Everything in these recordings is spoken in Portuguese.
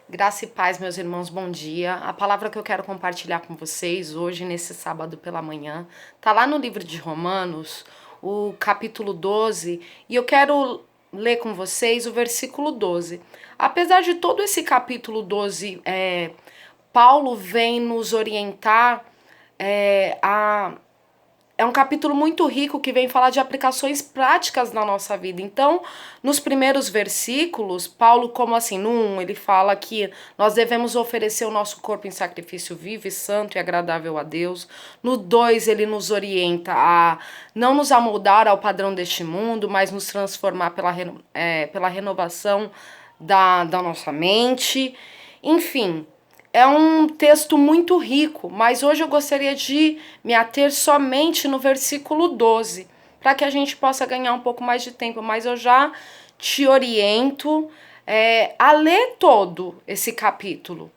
Graça e paz, meus irmãos, bom dia. A palavra que eu quero compartilhar com vocês hoje, nesse sábado pela manhã, tá lá no livro de Romanos, o capítulo 12, e eu quero ler com vocês o versículo 12. Apesar de todo esse capítulo 12, Paulo vem nos orientar é um capítulo muito rico que vem falar de aplicações práticas na nossa vida. Então, nos primeiros versículos, Paulo, como assim, no 1, ele fala que nós devemos oferecer o nosso corpo em sacrifício vivo e santo e agradável a Deus. No 2, ele nos orienta a não nos amoldar ao padrão deste mundo, mas nos transformar pela renovação da nossa mente. Enfim, é um texto muito rico, mas hoje eu gostaria de me ater somente no versículo 12, para que a gente possa ganhar um pouco mais de tempo, mas eu já te oriento a ler todo esse capítulo.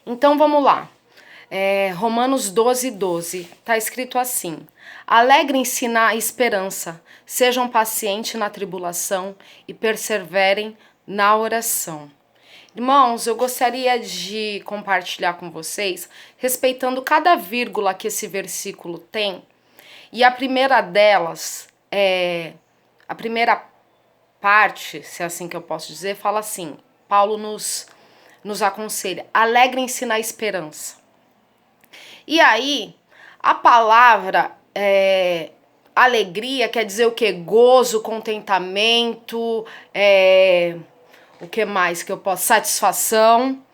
Então vamos lá. Romanos 12, 12, está escrito assim: alegrem-se na esperança, sejam pacientes na tribulação e perseverem na oração. Irmãos, eu gostaria de compartilhar com vocês, respeitando cada vírgula que esse versículo tem, e a primeira delas, a primeira parte, se é assim que eu posso dizer, fala assim: Paulo nos aconselha, alegrem-se na esperança. E aí, a palavra alegria quer dizer o quê? Gozo, contentamento, o que mais que eu posso? Satisfação.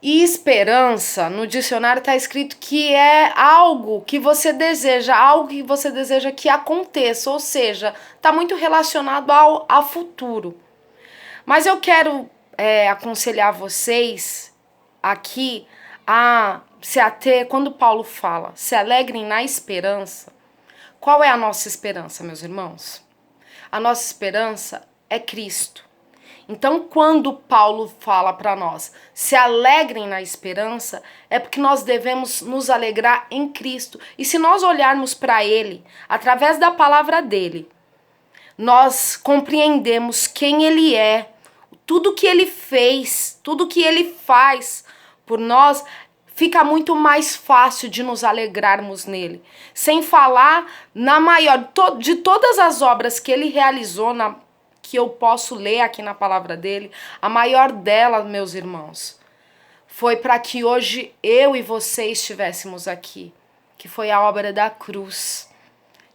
E esperança, no dicionário está escrito que é algo que você deseja, algo que você deseja que aconteça, ou seja, está muito relacionado ao futuro. Mas eu quero aconselhar vocês aqui a se ater, quando Paulo fala, se alegrem na esperança. Qual é a nossa esperança, meus irmãos? A nossa esperança é Cristo. Então, quando Paulo fala para nós, se alegrem na esperança, é porque nós devemos nos alegrar em Cristo. E se nós olharmos para Ele, através da palavra dele, nós compreendemos quem Ele é, tudo que Ele fez, tudo que Ele faz por nós, fica muito mais fácil de nos alegrarmos nele. Sem falar na maior, de todas as obras que Ele realizou que eu posso ler aqui na palavra dele, a maior delas, meus irmãos, foi para que hoje eu e você estivéssemos aqui, que foi a obra da cruz,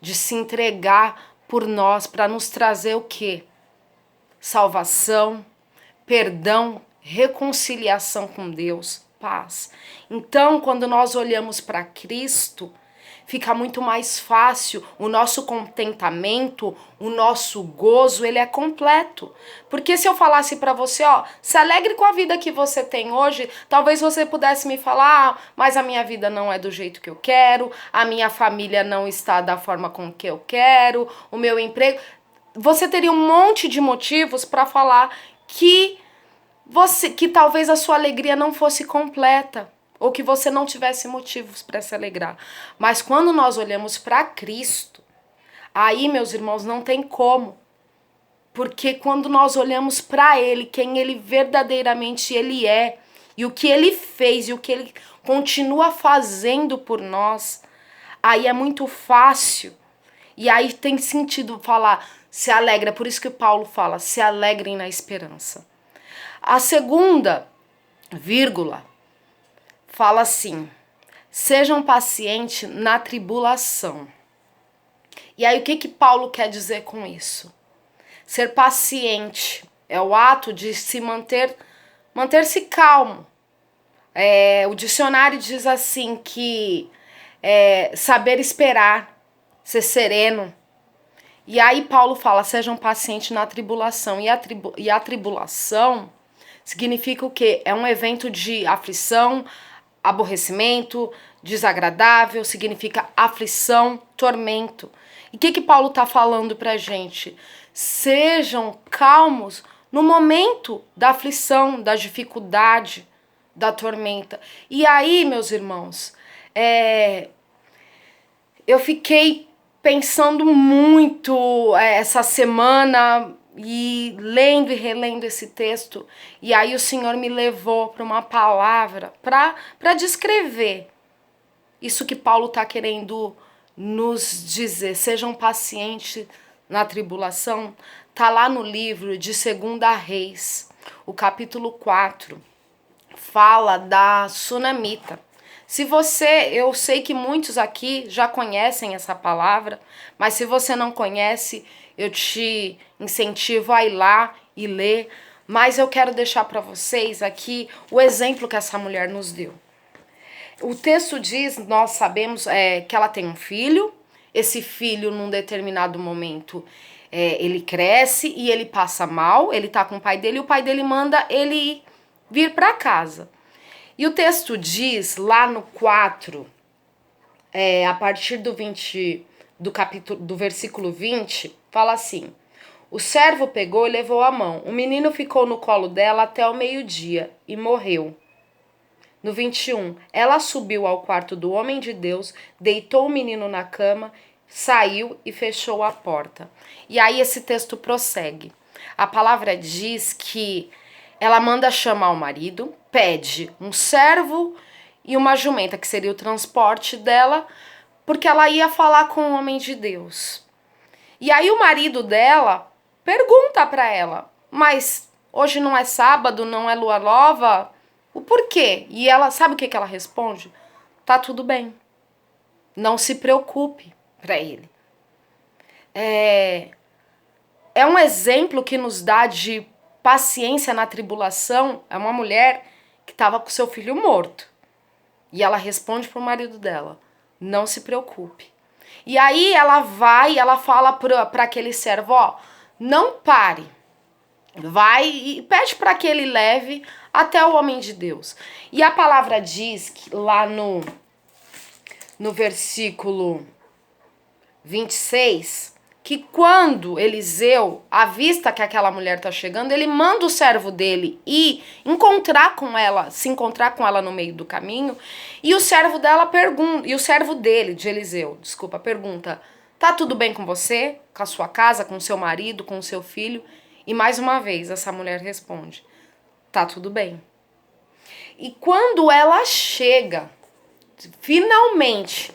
de se entregar por nós, para nos trazer o quê? Salvação, perdão, reconciliação com Deus, paz. Então, quando nós olhamos para Cristo, fica muito mais fácil, o nosso contentamento, o nosso gozo, ele é completo. Porque se eu falasse para você, ó, se alegre com a vida que você tem hoje, talvez você pudesse me falar, mas a minha vida não é do jeito que eu quero, a minha família não está da forma com que eu quero, o meu emprego. Você teria um monte de motivos para falar que talvez a sua alegria não fosse completa, ou que você não tivesse motivos para se alegrar. Mas quando nós olhamos para Cristo, aí, meus irmãos, não tem como. Porque quando nós olhamos para Ele, quem Ele verdadeiramente Ele é, e o que Ele fez, e o que Ele continua fazendo por nós, aí é muito fácil. E aí tem sentido falar, se alegra. Por isso que Paulo fala, se alegrem na esperança. A segunda vírgula fala assim: sejam pacientes na tribulação. E aí o que Paulo quer dizer com isso? Ser paciente é o ato de manter-se calmo. O dicionário diz assim que saber esperar, ser sereno. E aí Paulo fala, sejam pacientes na tribulação. E a tribulação significa o quê? É um evento de aflição, aborrecimento, desagradável, significa aflição, tormento. E o que Paulo está falando pra gente? Sejam calmos no momento da aflição, da dificuldade, da tormenta. E aí, meus irmãos, eu fiquei pensando muito essa semana e lendo e relendo esse texto, e aí o Senhor me levou para uma palavra para descrever isso que Paulo está querendo nos dizer. Sejam pacientes na tribulação. Está lá no livro de 2 Reis, o capítulo 4, fala da sunamita. Eu sei que muitos aqui já conhecem essa palavra, mas se você não conhece, eu te incentivo a ir lá e ler. Mas eu quero deixar para vocês aqui o exemplo que essa mulher nos deu. O texto diz, nós sabemos que ela tem um filho. Esse filho, num determinado momento, ele cresce e ele passa mal. Ele tá com o pai dele e o pai dele manda ele vir para casa. E o texto diz, lá no 4, a partir do versículo 20, fala assim: o servo pegou e levou a mão. O menino ficou no colo dela até o meio-dia e morreu. No 21, ela subiu ao quarto do homem de Deus, deitou o menino na cama, saiu e fechou a porta. E aí esse texto prossegue. A palavra diz que ela manda chamar o marido, pede um servo e uma jumenta, que seria o transporte dela, porque ela ia falar com o homem de Deus. E aí o marido dela pergunta para ela: mas hoje não é sábado, não é lua nova? O porquê? E ela, sabe o que ela responde? Tá tudo bem. Não se preocupe, para ele. É um exemplo que nos dá de paciência na tribulação. É uma mulher que estava com seu filho morto. E ela responde pro marido dela: não se preocupe. E aí ela vai, ela fala para aquele servo: ó, não pare. Vai e pede para que ele leve até o homem de Deus. E a palavra diz que lá no versículo 26, que quando Eliseu avista que aquela mulher está chegando, ele manda o servo dele ir se encontrar com ela no meio do caminho, e o servo dela pergunta, e o servo dele, de Eliseu, pergunta: tá tudo bem com você? Com a sua casa, com o seu marido, com o seu filho? E mais uma vez essa mulher responde: tá tudo bem. E quando ela chega, finalmente,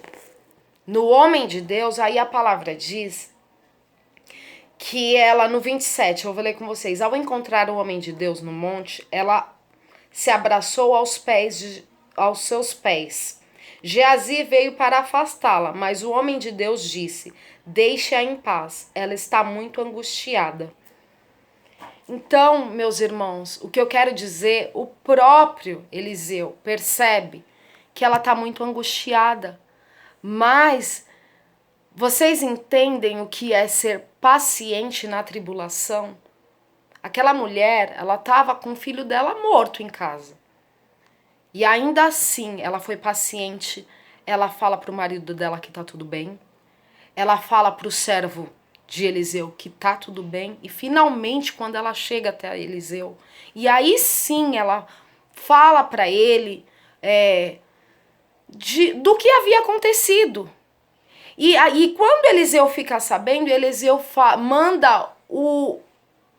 no homem de Deus, aí a palavra diz que ela, no 27, eu vou ler com vocês: ao encontrar o homem de Deus no monte, ela se abraçou aos seus pés. Geazi veio para afastá-la, mas o homem de Deus disse: deixe-a em paz, ela está muito angustiada. Então, meus irmãos, o que eu quero dizer, o próprio Eliseu percebe que ela está muito angustiada. Mas vocês entendem o que é ser paciente na tribulação? Aquela mulher, ela estava com o filho dela morto em casa. E ainda assim, ela foi paciente. Ela fala para o marido dela que está tudo bem. Ela fala para o servo de Eliseu que tá tudo bem. E finalmente, quando ela chega até Eliseu, e aí sim ela fala para ele do que havia acontecido. E quando Eliseu fica sabendo, Eliseu manda o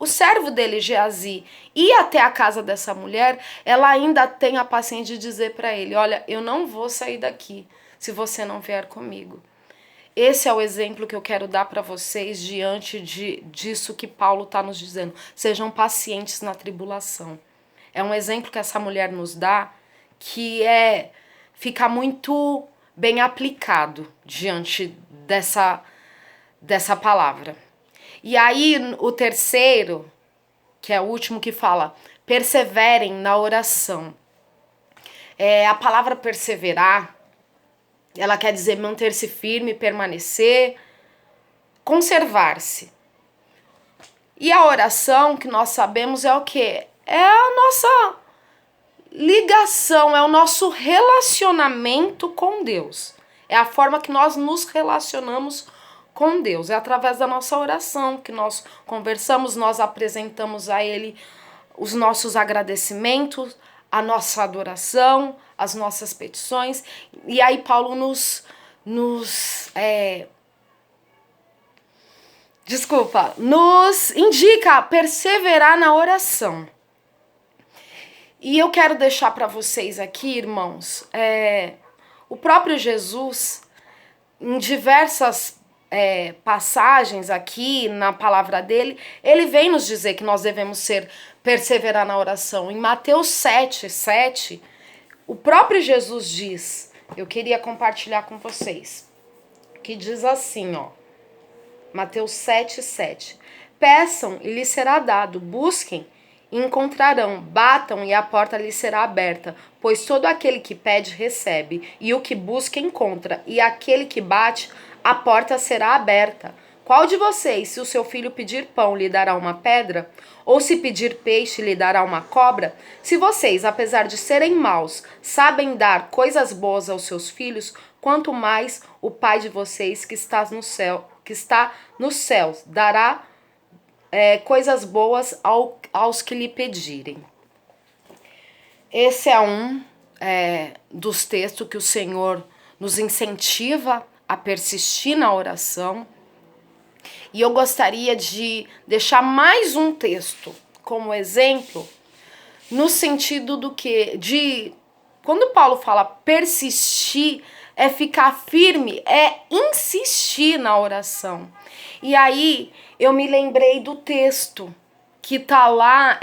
servo dele, Geazi, ir até a casa dessa mulher. Ela ainda tem a paciência de dizer para ele: olha, eu não vou sair daqui se você não vier comigo. Esse é o exemplo que eu quero dar para vocês diante disso que Paulo está nos dizendo. Sejam pacientes na tribulação. É um exemplo que essa mulher nos dá que fica muito bem aplicado diante dessa palavra. E aí o terceiro, que é o último, que fala: perseverem na oração. A palavra perseverar, ela quer dizer manter-se firme, permanecer, conservar-se. E a oração, que nós sabemos, é o quê? É a nossa ligação, é o nosso relacionamento com Deus. É a forma que nós nos relacionamos com Deus. É através da nossa oração que nós conversamos, nós apresentamos a Ele os nossos agradecimentos, a nossa adoração, as nossas petições. E aí Paulo nos nos indica a perseverar na oração. E eu quero deixar para vocês aqui, irmãos, o próprio Jesus, em diversas passagens aqui na palavra dele, ele vem nos dizer que nós devemos perseverar na oração. Em Mateus 7:7, o próprio Jesus diz, eu queria compartilhar com vocês, que diz assim, ó, Mateus 7:7, peçam e lhes será dado, busquem e encontrarão, batam e a porta lhes será aberta, pois todo aquele que pede recebe, e o que busca encontra, e aquele que bate, a porta será aberta. Qual de vocês, se o seu filho pedir pão, lhe dará uma pedra? Ou se pedir peixe, lhe dará uma cobra? Se vocês, apesar de serem maus, sabem dar coisas boas aos seus filhos, quanto mais o Pai de vocês que está nos céus dará coisas boas aos que lhe pedirem. Esse é um dos textos que o Senhor nos incentiva a persistir na oração. E eu gostaria de deixar mais um texto como exemplo, no sentido do que? Quando Paulo fala persistir, é ficar firme, é insistir na oração. E aí eu me lembrei do texto que tá lá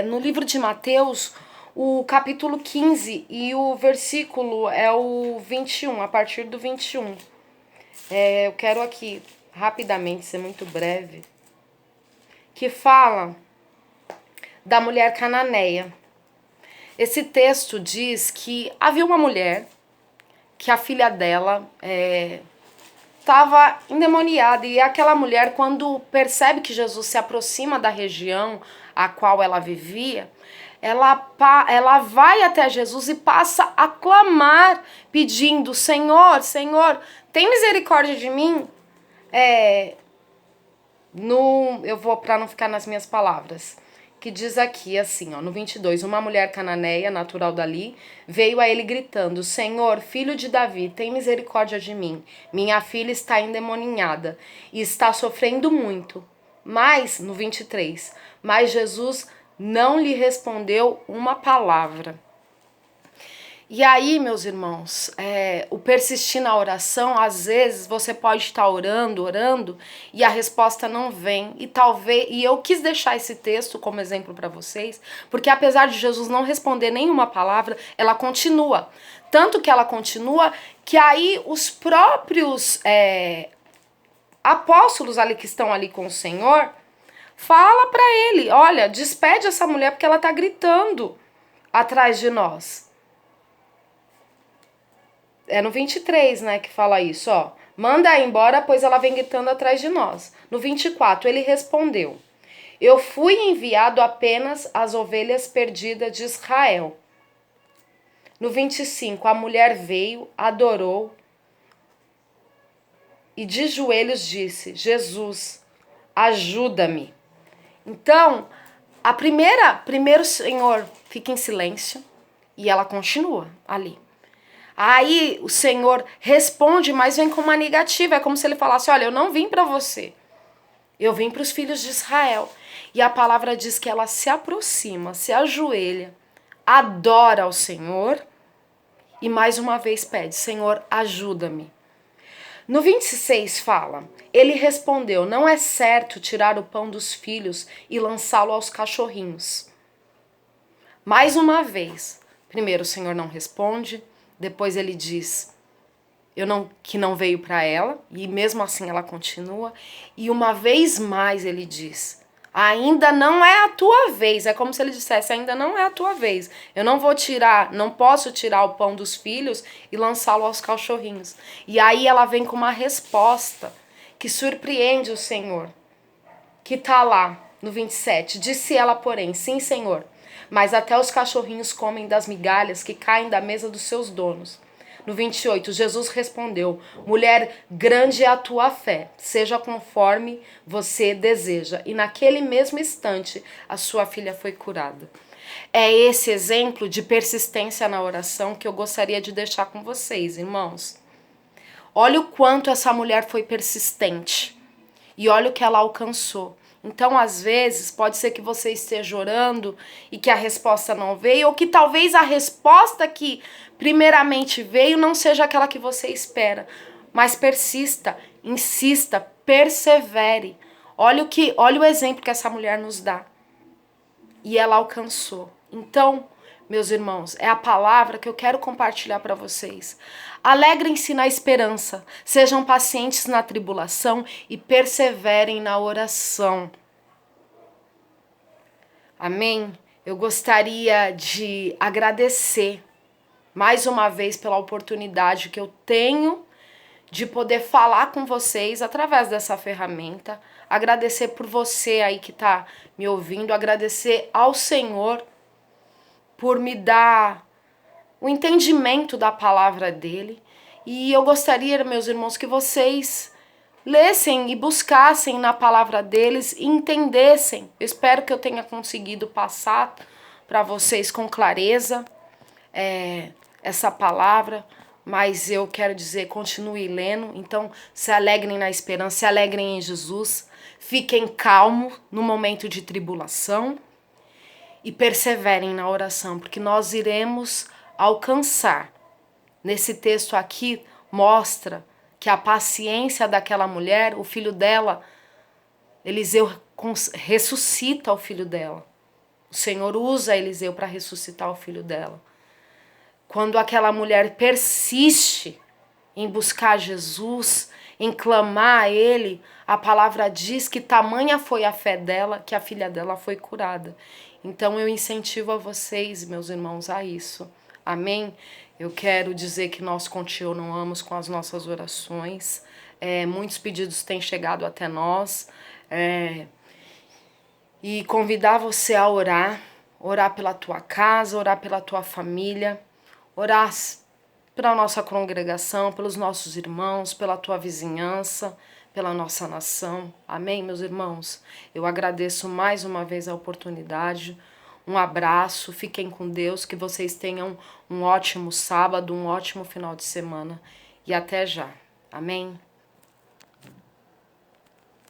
no livro de Mateus, o capítulo 15 e o versículo é o 21, a partir do 21. Eu quero aqui rapidamente ser muito breve, que fala da mulher cananeia. Esse texto diz que havia uma mulher que a filha dela estava endemoniada, e aquela mulher, quando percebe que Jesus se aproxima da região a qual ela vivia, ela vai até Jesus e passa a clamar, pedindo, Senhor, Senhor, tem misericórdia de mim? Eu vou para não ficar nas minhas palavras, que diz aqui assim, ó, no 22, uma mulher cananeia, natural dali, veio a ele gritando, Senhor, filho de Davi, tem misericórdia de mim. Minha filha está endemoniada e está sofrendo muito. Mas, no 23, mas Jesus não lhe respondeu uma palavra. E aí, meus irmãos, o persistir na oração, às vezes você pode estar orando, e a resposta não vem. E eu quis deixar esse texto como exemplo para vocês, porque apesar de Jesus não responder nenhuma palavra, ela continua. Tanto que ela continua que aí os próprios apóstolos ali que estão ali com o Senhor, fala para ele, olha, despede essa mulher porque ela está gritando atrás de nós. É no 23, né, que fala isso, ó. Manda embora, pois ela vem gritando atrás de nós. No 24, ele respondeu, eu fui enviado apenas às ovelhas perdidas de Israel. No 25, a mulher veio, adorou e de joelhos disse, Jesus, ajuda-me. Então, primeiro o Senhor fica em silêncio e ela continua ali. Aí o Senhor responde, mas vem com uma negativa. É como se ele falasse, olha, eu não vim para você. Eu vim para os filhos de Israel. E a palavra diz que ela se aproxima, se ajoelha, adora ao Senhor e mais uma vez pede, Senhor, ajuda-me. No 26 fala, ele respondeu, não é certo tirar o pão dos filhos e lançá-lo aos cachorrinhos. Mais uma vez, primeiro o Senhor não responde, depois ele diz que não veio para ela, e mesmo assim ela continua. E uma vez mais ele diz, ainda não é a tua vez. É como se ele dissesse, ainda não é a tua vez. Eu não posso tirar o pão dos filhos e lançá-lo aos cachorrinhos. E aí ela vem com uma resposta que surpreende o Senhor, que tá lá no 27. Disse ela, porém, sim, Senhor, mas até os cachorrinhos comem das migalhas que caem da mesa dos seus donos. No 28, Jesus respondeu, mulher, grande é a tua fé, seja conforme você deseja. E naquele mesmo instante, a sua filha foi curada. É esse exemplo de persistência na oração que eu gostaria de deixar com vocês, irmãos. Olha o quanto essa mulher foi persistente. E olha o que ela alcançou. Então, às vezes, pode ser que você esteja orando e que a resposta não veio, ou que talvez a resposta que primeiramente veio não seja aquela que você espera. Mas persista, insista, persevere. Olha o exemplo que essa mulher nos dá. E ela alcançou. Então, meus irmãos, é a palavra que eu quero compartilhar para vocês. Alegrem-se na esperança, sejam pacientes na tribulação e perseverem na oração. Amém? Eu gostaria de agradecer mais uma vez pela oportunidade que eu tenho de poder falar com vocês através dessa ferramenta. Agradecer por você aí que está me ouvindo, agradecer ao Senhor por me dar o entendimento da palavra dele. E eu gostaria, meus irmãos, que vocês lessem e buscassem na palavra deles e entendessem. Eu espero que eu tenha conseguido passar para vocês com clareza essa palavra, mas eu quero dizer, continue lendo. Então, se alegrem na esperança, se alegrem em Jesus, fiquem calmos no momento de tribulação e perseverem na oração, porque nós iremos alcançar. Nesse texto aqui mostra que a paciência daquela mulher, o filho dela, Eliseu ressuscita o filho dela. O Senhor usa Eliseu para ressuscitar o filho dela. Quando aquela mulher persiste em buscar Jesus, em clamar a Ele, a palavra diz que tamanha foi a fé dela que a filha dela foi curada. Então eu incentivo a vocês, meus irmãos, a isso. Amém? Eu quero dizer que nós continuamos com as nossas orações. Muitos pedidos têm chegado até nós. E convidar você a orar. Orar pela tua casa, orar pela tua família. Orar pela nossa congregação, pelos nossos irmãos, pela tua vizinhança, pela nossa nação. Amém, meus irmãos? Eu agradeço mais uma vez a oportunidade. Um abraço, fiquem com Deus, que vocês tenham um ótimo sábado, um ótimo final de semana. E até já. Amém?